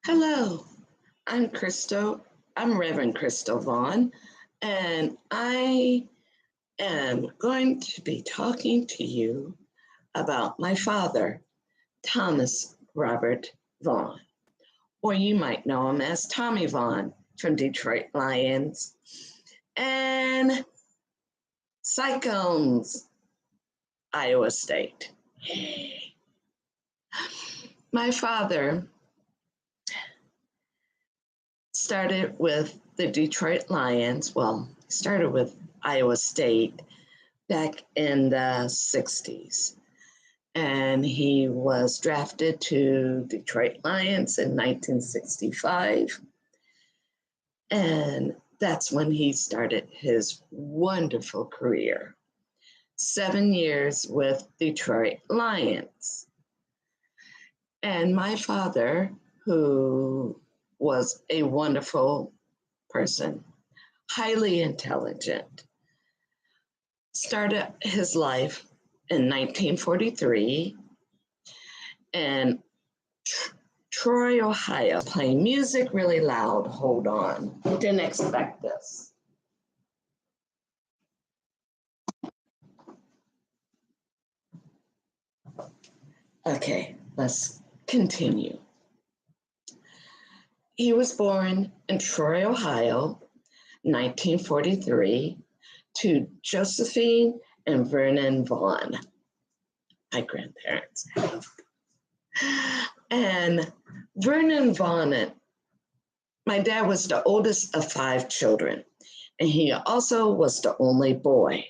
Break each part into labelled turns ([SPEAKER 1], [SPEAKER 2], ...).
[SPEAKER 1] Hello, I'm Crystal. I'm Reverend Kristal Vaughn, and I am going to be talking to you about my father, Thomas Robert Vaughn, or you might know him as Tommy Vaughn from Detroit Lions and Cyclones, Iowa State. My father started with the Detroit Lions. Well, he started with Iowa State back in the 60s. And he was drafted to Detroit Lions in 1965. And that's when he started his wonderful career. 7 years with Detroit Lions. And my father, who was a wonderful person, highly intelligent, started his life in 1943 in Troy, Ohio, playing music really loud. Hold on, didn't expect this. Okay, let's continue. He was born in Troy, Ohio, 1943, to Josephine and Vernon Vaughn, my grandparents. And Vernon Vaughn, my dad was the oldest of 5 children, and he also was the only boy.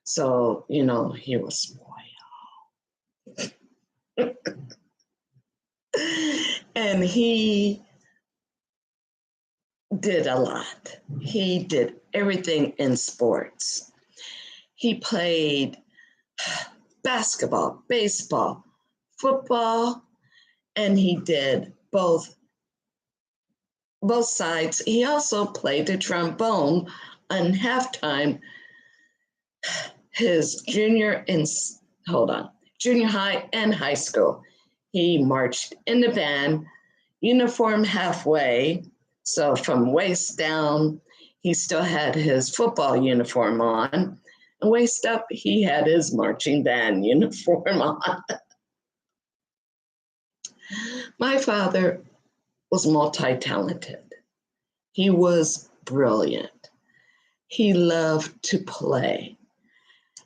[SPEAKER 1] So, he was spoiled. And he did a lot. He did everything in sports. He played basketball, baseball, football, and he did both sides. He also played the trombone on halftime his junior high and high school. He marched in the band, uniform halfway. So from waist down, he still had his football uniform on. And waist up, he had his marching band uniform on. My father was multi-talented. He was brilliant. He loved to play.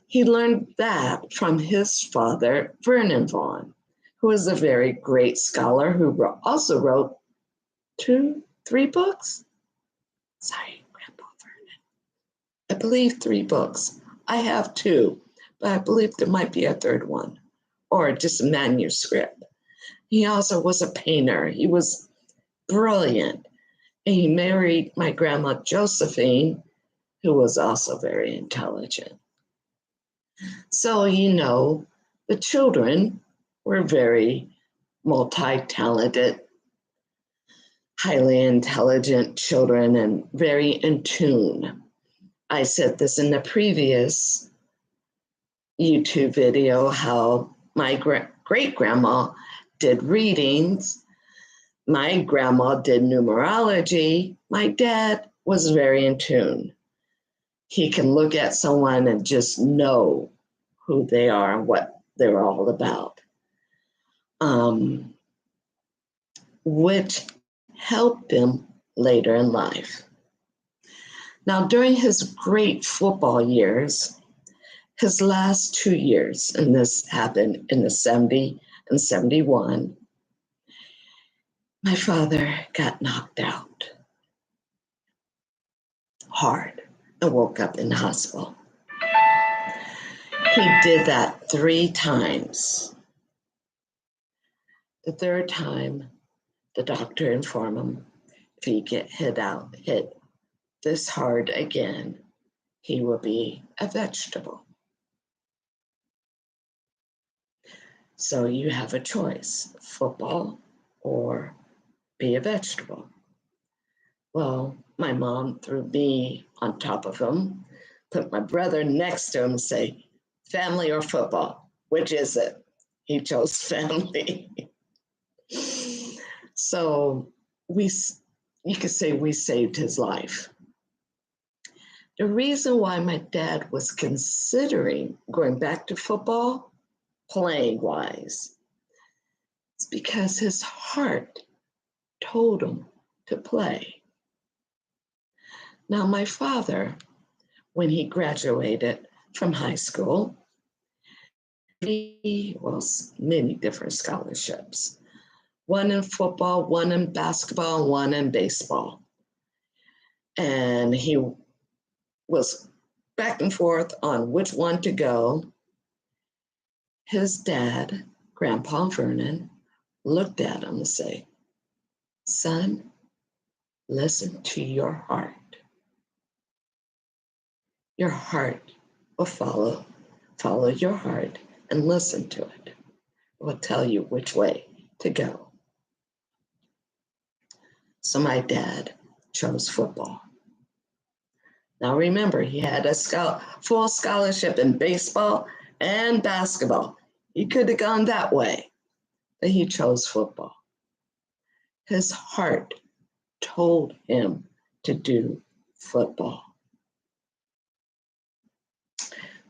[SPEAKER 1] He learned that from his father, Vernon Vaughn, who was a very great scholar who also wrote 3 books. Sorry, Grandpa Vernon. I believe 3 books. I have 2, but I believe there might be a 3rd one, or just a manuscript. He also was a painter. He was brilliant. And he married my grandma Josephine, who was also very intelligent. So, the children were very multi-talented, highly intelligent children, and very in tune. I said this in the previous YouTube video, how my great-grandma did readings. My grandma did numerology. My dad was very in tune. He can look at someone and just know who they are and what they're all about, which helped him later in life. Now, during his great football years, his last 2 years, and this happened in the 70 and 71, my father got knocked out hard and woke up in the hospital. He did that 3 times. The 3rd time, the doctor informed him if he get hit this hard again, he will be a vegetable. So you have a choice, football or be a vegetable. Well, my mom threw me on top of him, put my brother next to him and say, family or football, which is it? He chose family. So you could say we saved his life. The reason why my dad was considering going back to football, playing wise, is because his heart told him to play. Now, my father, when he graduated from high school, he was many different scholarships, one in football, one in basketball, one in baseball. And he was back and forth on which one to go. His dad, Grandpa Vernon, looked at him and said, "Son, listen to your heart. Your heart will follow your heart and listen to it. It will tell you which way to go." So my dad chose football. Now remember, he had a full scholarship in baseball and basketball. He could have gone that way, but he chose football. His heart told him to do football.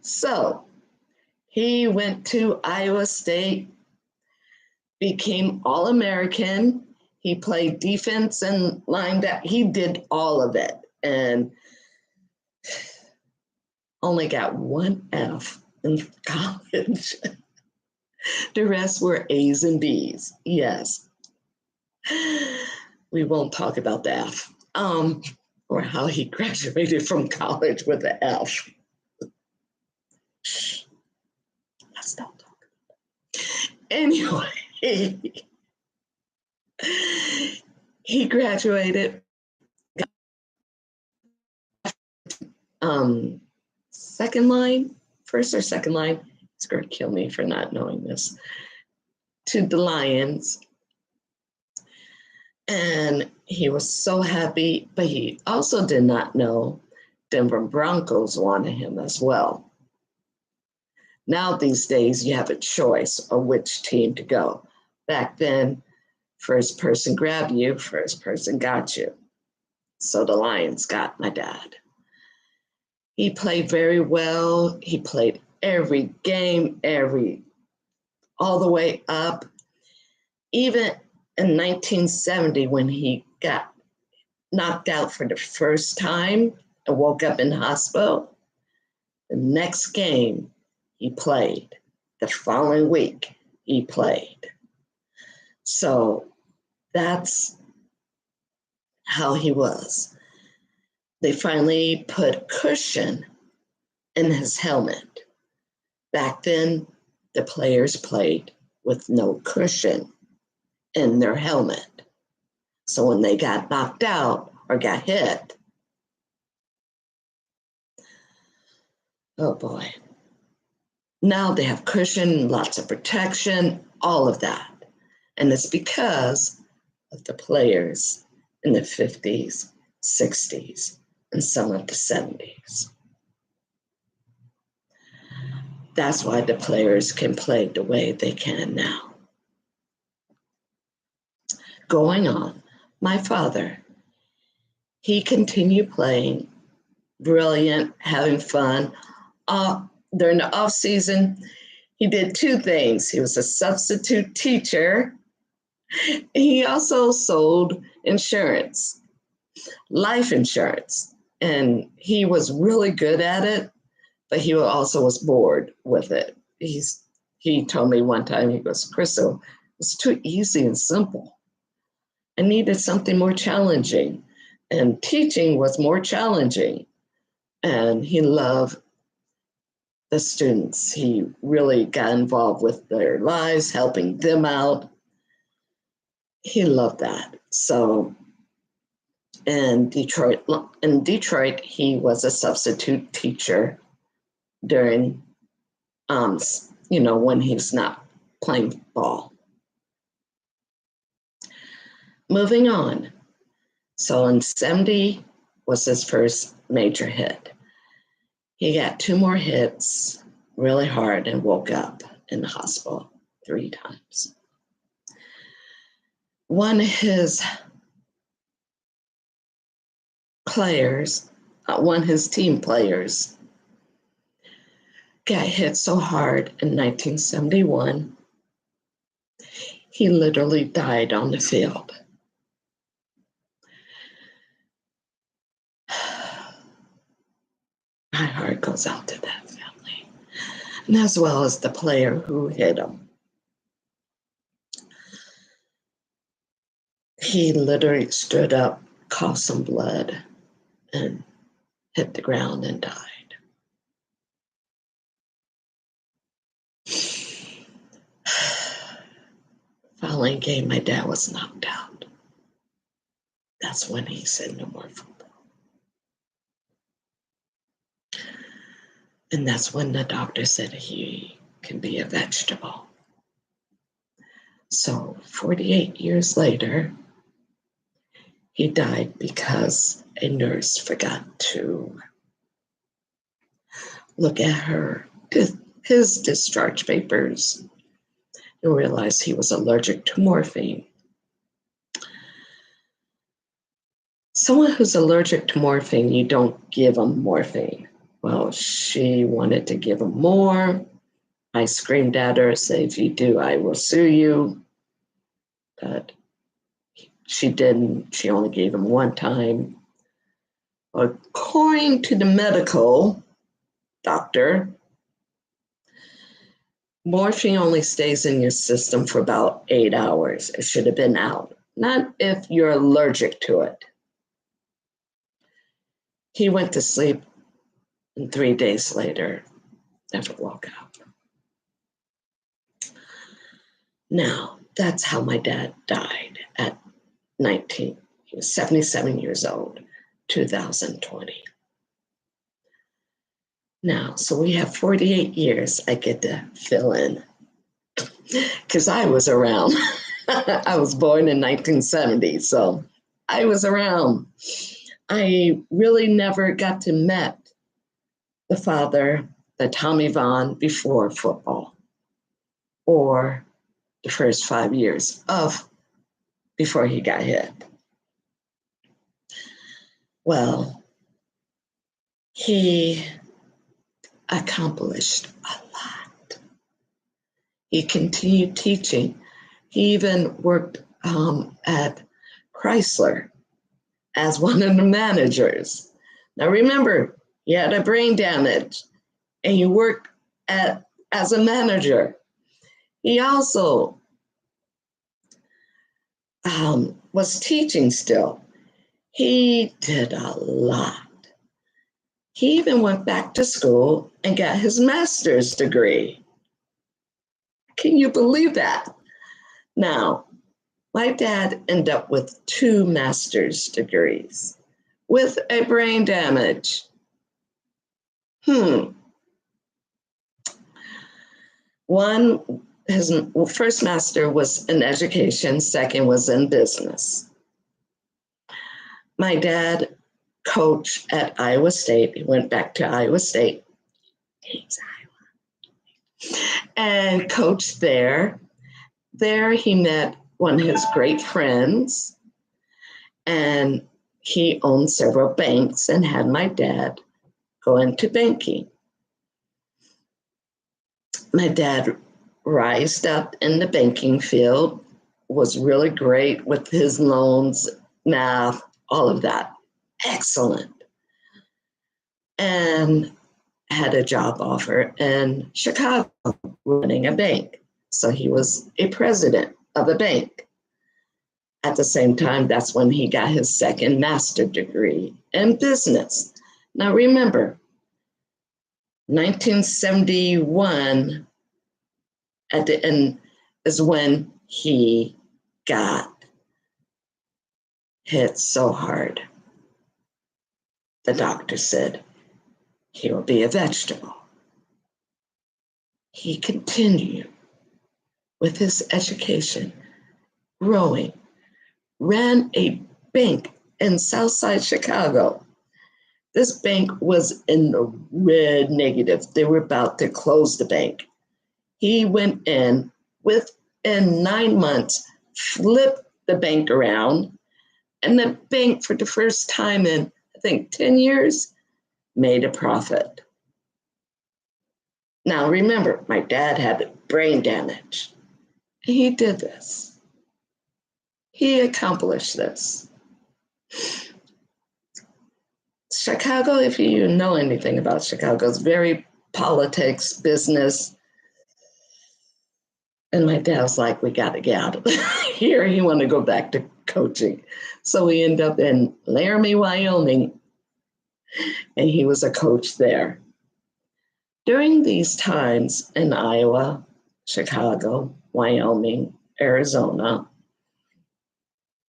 [SPEAKER 1] So he went to Iowa State, became All-American. He played defense and linebacker. He did all of it and only got one F in college. The rest were A's and B's. Yes. We won't talk about the F or how he graduated from college with an F. Shh. Let's not talk about it. Anyway, he graduated second line, first or second line. It's going to kill me for not knowing this. To the Lions. And he was so happy, but he also did not know Denver Broncos wanted him as well. Now these days you have a choice of which team to go. Back then, first person grabbed you, first person got you. So the Lions got my dad. He played very well. He played every game, all the way up. Even in 1970, when he got knocked out for the first time and woke up in the hospital, the next game he played. The following week he played. So that's how he was. They finally put cushion in his helmet. Back then, the players played with no cushion in their helmet. So when they got knocked out or got hit, oh boy. Now they have cushion, lots of protection, all of that. And it's because of the players in the 50s, 60s, and some of the 70s. That's why the players can play the way they can now. Going on, my father, he continued playing, brilliant, having fun. During the off season, he did two things. He was a substitute teacher. He also sold insurance, life insurance, and he was really good at it, but he also was bored with it. He told me one time, he goes, "Kristal, it's too easy and simple. I needed something more challenging." And teaching was more challenging. And he loved the students. He really got involved with their lives, helping them out. He loved that. So in Detroit, he was a substitute teacher during, when he's not playing ball. Moving on. So in 70 was his first major hit. He got two more hits really hard and woke up in the hospital 3 times. one of his players, one of his team players, got hit so hard in 1971, he literally died on the field. My heart goes out to that family, and as well as the player who hit him. He literally stood up, coughed some blood, and hit the ground and died. Following game, my dad was knocked out. That's when he said no more football. And that's when the doctor said he can be a vegetable. So 48 years later, he died because a nurse forgot to look at his discharge papers and realized he was allergic to morphine. Someone who's allergic to morphine, you don't give them morphine. Well, she wanted to give him more. I screamed at her, said, if you do, I will sue you. But she didn't. She only gave him one time. According to the medical doctor, morphine only stays in your system for about 8 hours. It should have been out. Not if you're allergic to it. He went to sleep, and 3 days later, never woke up. Now, that's how my dad died at 19. He was 77 years old, 2020. Now, so we have 48 years I get to fill in because I was around. I was born in 1970, so I was around. I really never got to meet the father, the Tommy Vaughn, before football or the first 5 years before he got hit. Well, he accomplished a lot. He continued teaching. He even worked at Chrysler as one of the managers. Now remember, he had a brain damage and he worked as a manager. He also was teaching still. He did a lot. He even went back to school and got his master's degree. Can you believe that? Now, my dad ended up with 2 master's degrees with a brain damage. One, his first master was in education, second was in business. My dad coached at Iowa State. He went back to Iowa State. Thanks, Iowa. And coached there. There he met one of his great friends, and he owned several banks and had my dad go into banking. My dad rised up in the banking field, was really great with his loans, math, all of that. Excellent. And had a job offer in Chicago running a bank. So he was a president of a bank. At the same time, that's when he got his second master's degree in business. Now remember, 1971 at the end is when he got hit so hard. The doctor said he will be a vegetable. He continued with his education, growing, ran a bank in Southside Chicago. This bank was in the red negative. They were about to close the bank. He went in within 9 months, flipped the bank around. And the bank, for the first time in, I think, 10 years, made a profit. Now, remember, my dad had brain damage. He did this. He accomplished this. Chicago, if you know anything about Chicago, is very politics, business. And my dad was like, we got to get out of here. He wanted to go back to coaching. So we ended up in Laramie, Wyoming, and he was a coach there. During these times in Iowa, Chicago, Wyoming, Arizona,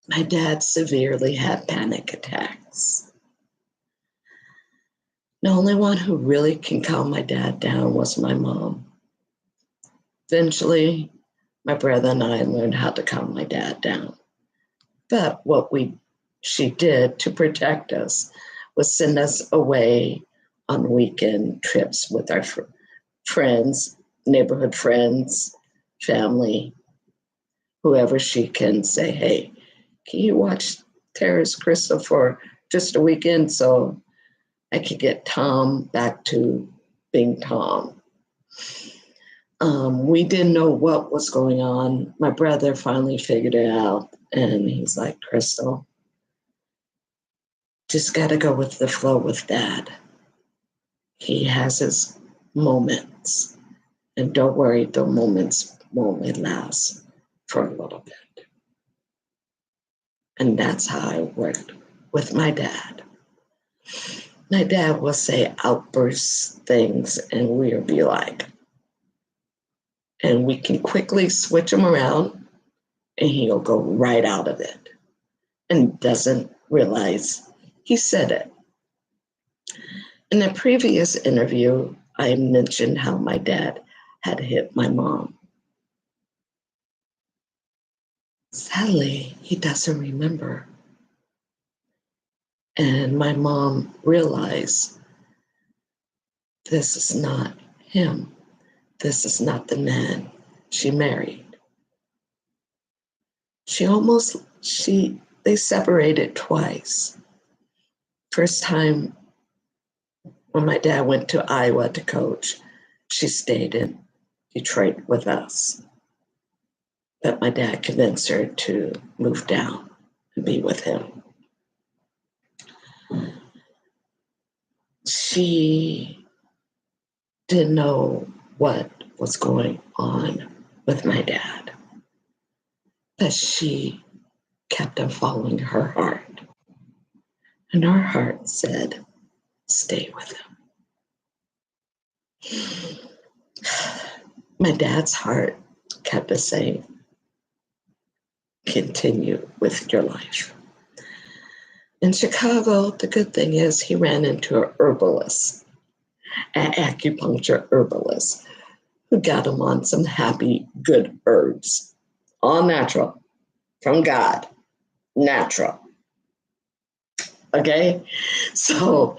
[SPEAKER 1] my dad severely had panic attacks. The only one who really can calm my dad down was my mom. Eventually, my brother and I learned how to calm my dad down. But what she did to protect us was send us away on weekend trips with our friends, neighborhood friends, family, whoever she can say, hey, can you watch Rev Kristal for just a weekend so I could get Tom back to being Tom? We didn't know what was going on. My brother finally figured it out, and he's like, Kristal, just got to go with the flow with Dad. He has his moments, and don't worry, the moments only last for a little bit. And that's how I worked with my dad. My dad will say outburst things, and we'll be like, and we can quickly switch him around, and he'll go right out of it and doesn't realize he said it. In a previous interview, I mentioned how my dad had hit my mom. Sadly, he doesn't remember. And my mom realized this is not him. This is not the man she married. They separated twice. First time when my dad went to Iowa to coach, she stayed in Detroit with us. But my dad convinced her to move down and be with him. She didn't know what was going on with my dad, but she kept on following her heart. And her heart said, stay with him. My dad's heart kept us saying, continue with your life. In Chicago, the good thing is he ran into an herbalist, an acupuncture herbalist, who got him on some happy, good herbs, all natural, from God, natural. Okay? So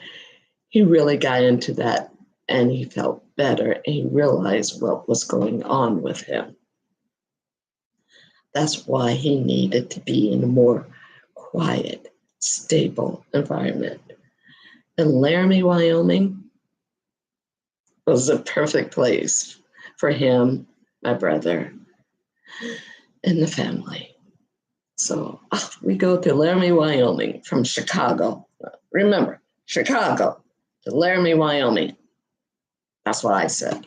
[SPEAKER 1] he really got into that, and he felt better, and he realized what was going on with him. That's why he needed to be in a more quiet, stable environment. And Laramie, Wyoming was the perfect place for him, my brother, and the family. So we go to Laramie, Wyoming from Chicago. Remember, Chicago to Laramie, Wyoming. That's what I said.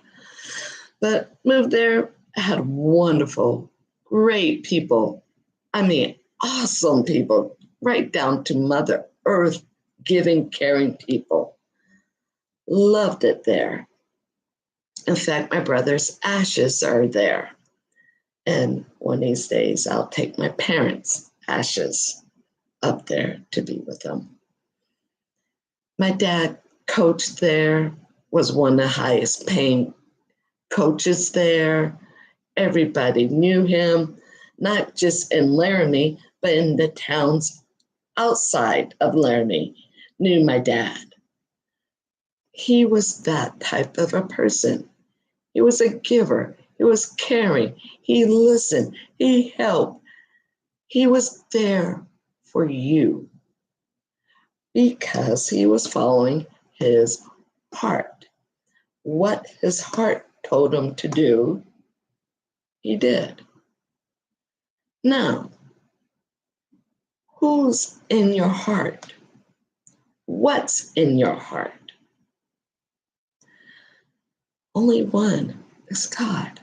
[SPEAKER 1] But moved there, had wonderful, great people. I mean, awesome people, right down to Mother Earth, giving, caring people. Loved it there. In fact, my brother's ashes are there. And one of these days, I'll take my parents' ashes up there to be with them. My dad coached there, was one of the highest paying coaches there. Everybody knew him, not just in Laramie, but in the towns outside of Laramie knew my dad. He was that type of a person. He was a giver. He was caring. He listened. He helped. He was there for you because he was following his heart. What his heart told him to do, he did. Now, who's in your heart? What's in your heart? Only one is God.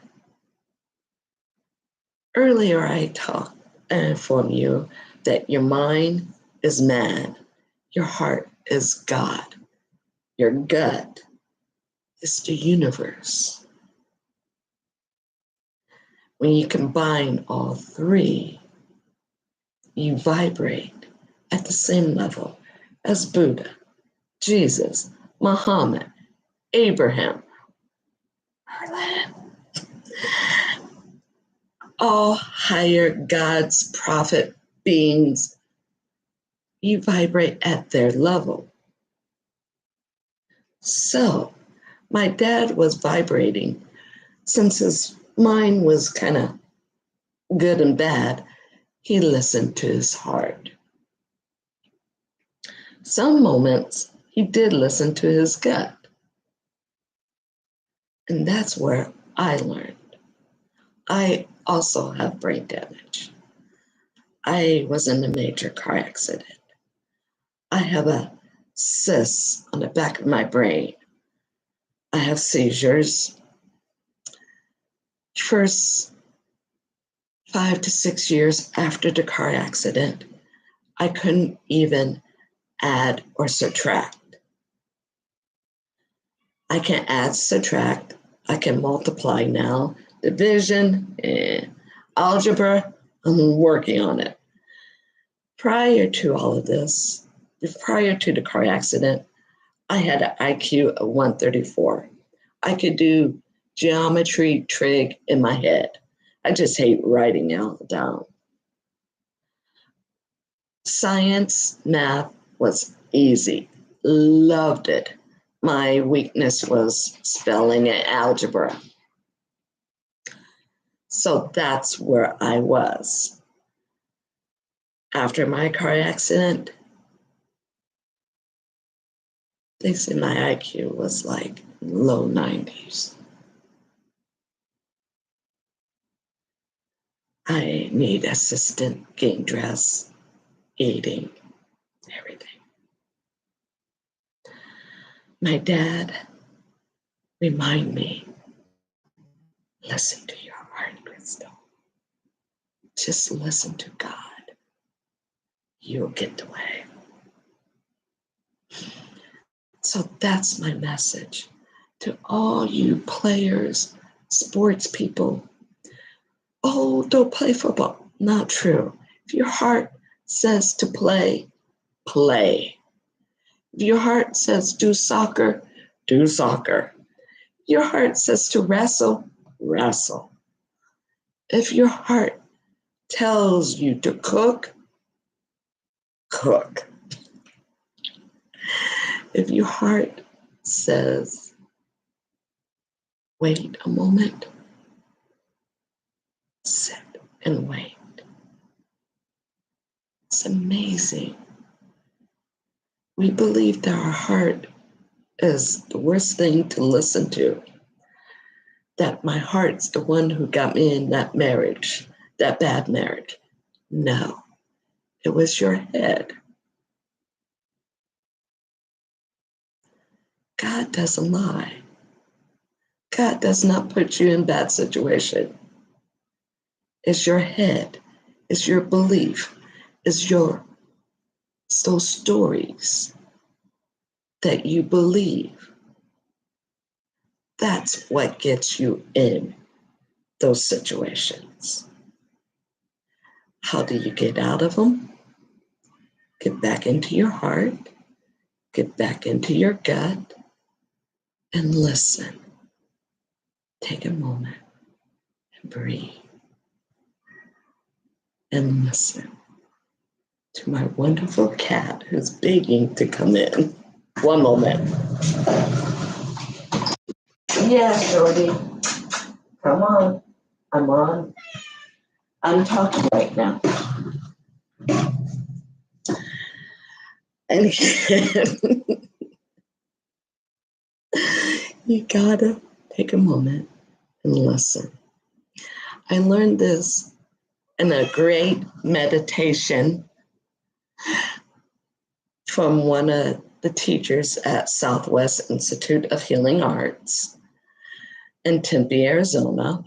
[SPEAKER 1] Earlier, I talked and informed you that your mind is man, your heart is God, your gut is the universe. When you combine all three, you vibrate at the same level as Buddha, Jesus, Muhammad, Abraham, Merlin, all higher gods, prophet, beings. You vibrate at their level. So, my dad was vibrating since his mind was kind of good and bad. He listened to his heart. Some moments he did listen to his gut. And that's where I learned. I also have brain damage. I was in a major car accident. I have a cyst on the back of my brain. I have seizures. First 5 to 6 years after the car accident, I couldn't even add or subtract. I can add, subtract. I can multiply now. Division, algebra, I'm working on it. Prior to all of this, prior to the car accident, I had an IQ of 134. I could do geometry, trig in my head. I just hate writing it down. Science, math was easy. Loved it. My weakness was spelling and algebra. So that's where I was. After my car accident, they said my IQ was like low 90s. I need assistant getting dressed, eating, everything. My dad remind me, listen to your heart, Kristal. Just listen to God. You'll get the way. So that's my message to all you players, sports people. Oh, don't play football. Not true. If your heart says to play, play. If your heart says do soccer, do soccer. Your heart says to wrestle, wrestle. If your heart tells you to cook, cook. If your heart says, wait a moment, sit and wait. It's amazing. We believe that our heart is the worst thing to listen to. That my heart's the one who got me in that marriage, that bad marriage. No, it was your head. God doesn't lie. God does not put you in bad situation. It's your head. It's your belief. It's those stories that you believe. That's what gets you in those situations. How do you get out of them? Get back into your heart, get back into your gut, and listen. Take a moment and breathe and listen to my wonderful cat who's begging to come in. One moment. Yeah, Shorty. Come on. I'm on. I'm talking right now. And again, you gotta take a moment and listen. I learned this in a great meditation from one of the teachers at Southwest Institute of Healing Arts in Tempe, Arizona.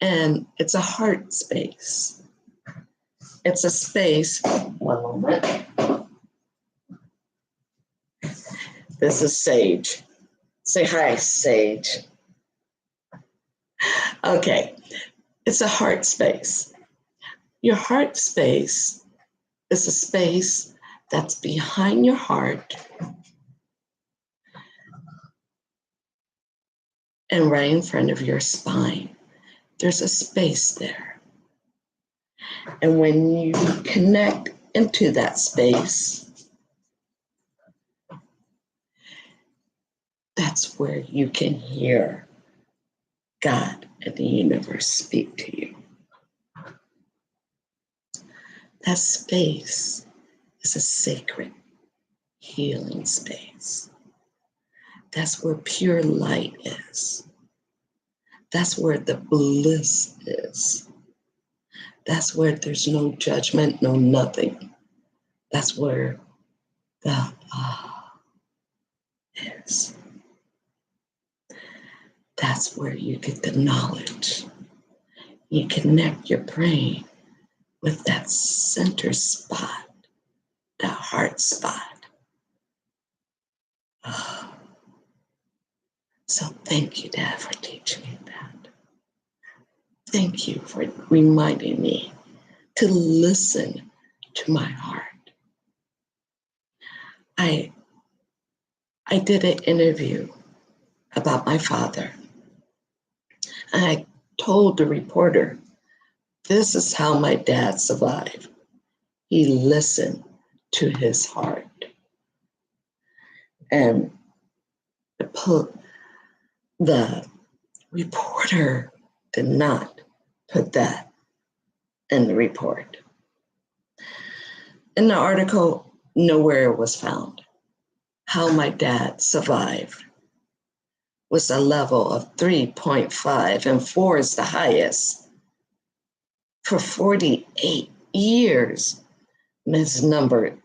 [SPEAKER 1] And it's a heart space. It's a space, one moment. This is Sage. Say hi, Sage. Okay, it's a heart space. Your heart space is a space that's behind your heart and right in front of your spine. There's a space there. And when you connect into that space, that's where you can hear God and the universe speak to you. That space is a sacred healing space. That's where pure light is. That's where the bliss is. That's where there's no judgment, no nothing. That's where the is. That's where you get the knowledge. You connect your brain with that center spot, that heart spot. So thank you, Dad, for teaching me that. Thank you for reminding me to listen to my heart. I did an interview about my father. And I told the reporter, this is how my dad survived. He listened to his heart. And the reporter did not put that in the report. In the article, nowhere it was found. How my dad survived was a level of 3.5, and 4 is the highest. For 48 years, his number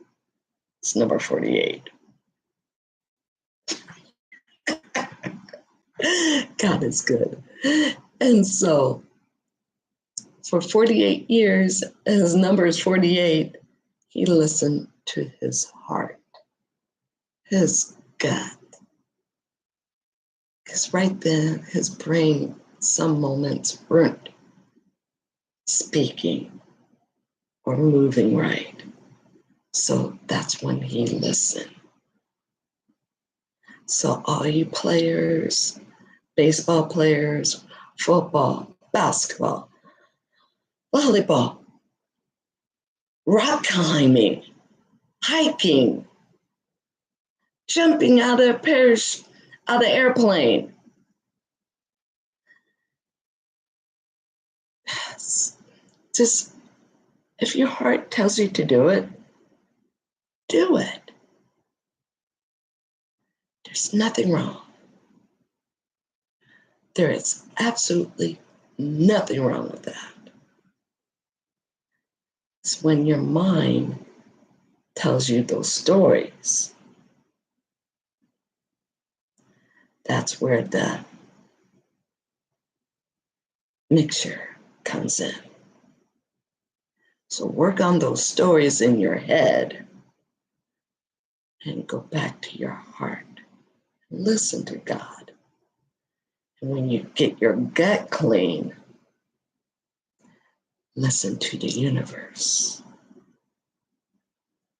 [SPEAKER 1] is number 48. God is good. And so for 48 years, his number is 48, he listened to his heart, his gut. Because right then, his brain, some moments, weren't speaking or moving right. So that's when he listened. So all you players, baseball players, football, basketball, volleyball, rock climbing, hiking, jumping out of airplane. Just if your heart tells you to do it, do it. There's nothing wrong. There is absolutely nothing wrong with that. It's when your mind tells you those stories. That's where the mixture comes in. So work on those stories in your head and go back to your heart. Listen to God. And when you get your gut clean, listen to the universe.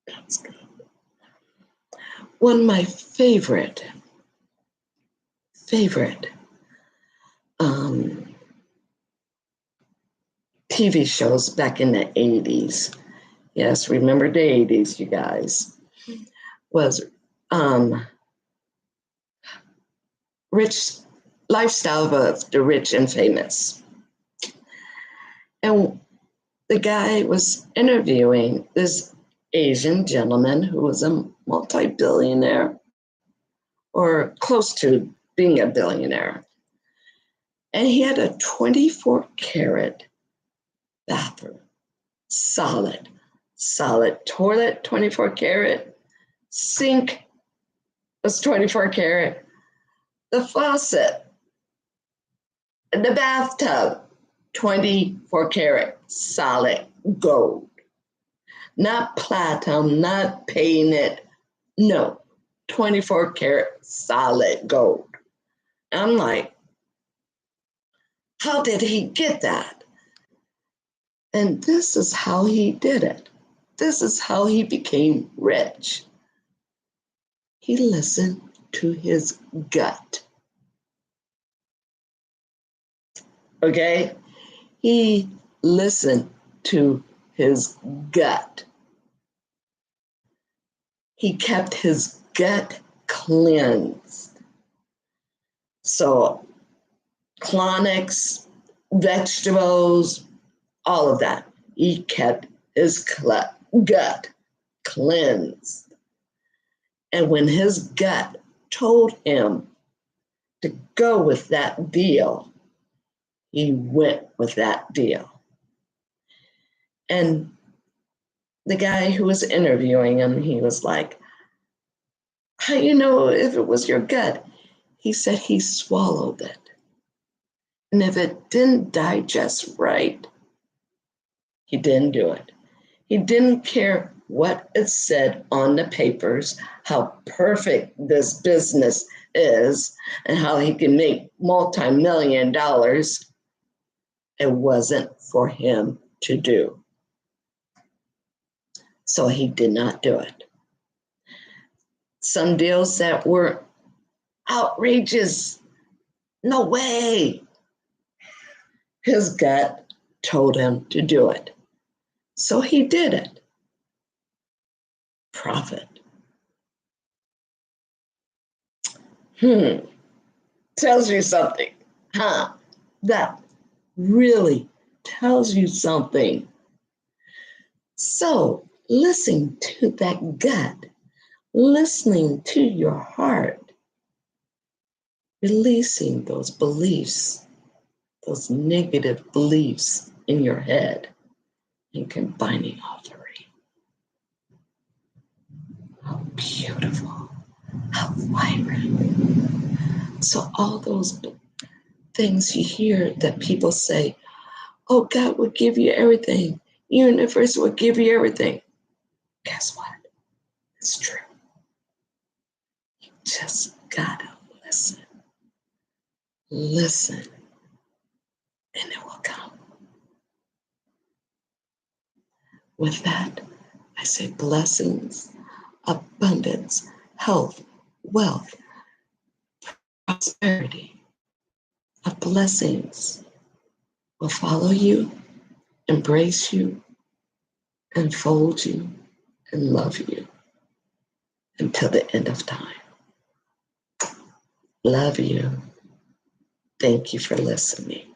[SPEAKER 1] That's good. One of my favorite TV shows back in the 80s. Yes, remember the 80s, you guys. Was Rich Lifestyle of the Rich and Famous. And the guy was interviewing this Asian gentleman who was a multi-billionaire or close to being a billionaire. And he had a 24 karat bathroom, solid toilet, 24 karat, sink was 24 karat, the faucet, the bathtub, 24 karat, solid gold. Not platinum, not painted, no, 24 karat solid gold. I'm like, how did he get that? And this is how he did it. This is how he became rich. He listened to his gut. Okay? He listened to his gut. He kept his gut cleansed. So, colonics, vegetables, all of that. He kept his gut cleansed. And when his gut told him to go with that deal, he went with that deal. And the guy who was interviewing him, he was like, how do you know if it was your gut? He said he swallowed it. And if it didn't digest right, he didn't do it. He didn't care what it said on the papers, how perfect this business is, and how he can make multi-million dollars. It wasn't for him to do. So he did not do it. Some deals that were outrageous, no way. His gut told him to do it. So he did it. Profit. Tells you something, huh? That really tells you something. So listening to that gut, listening to your heart, releasing those beliefs, those negative beliefs in your head, and combining all three. How beautiful, how vibrant. So all those things you hear that people say, oh, God will give you everything. Universe will give you everything. Guess what? It's true. You just gotta listen. Listen, and it will come. With that, I say blessings, abundance, health, wealth, prosperity, of blessings will follow you, embrace you, enfold you, and love you until the end of time. Love you. Thank you for listening.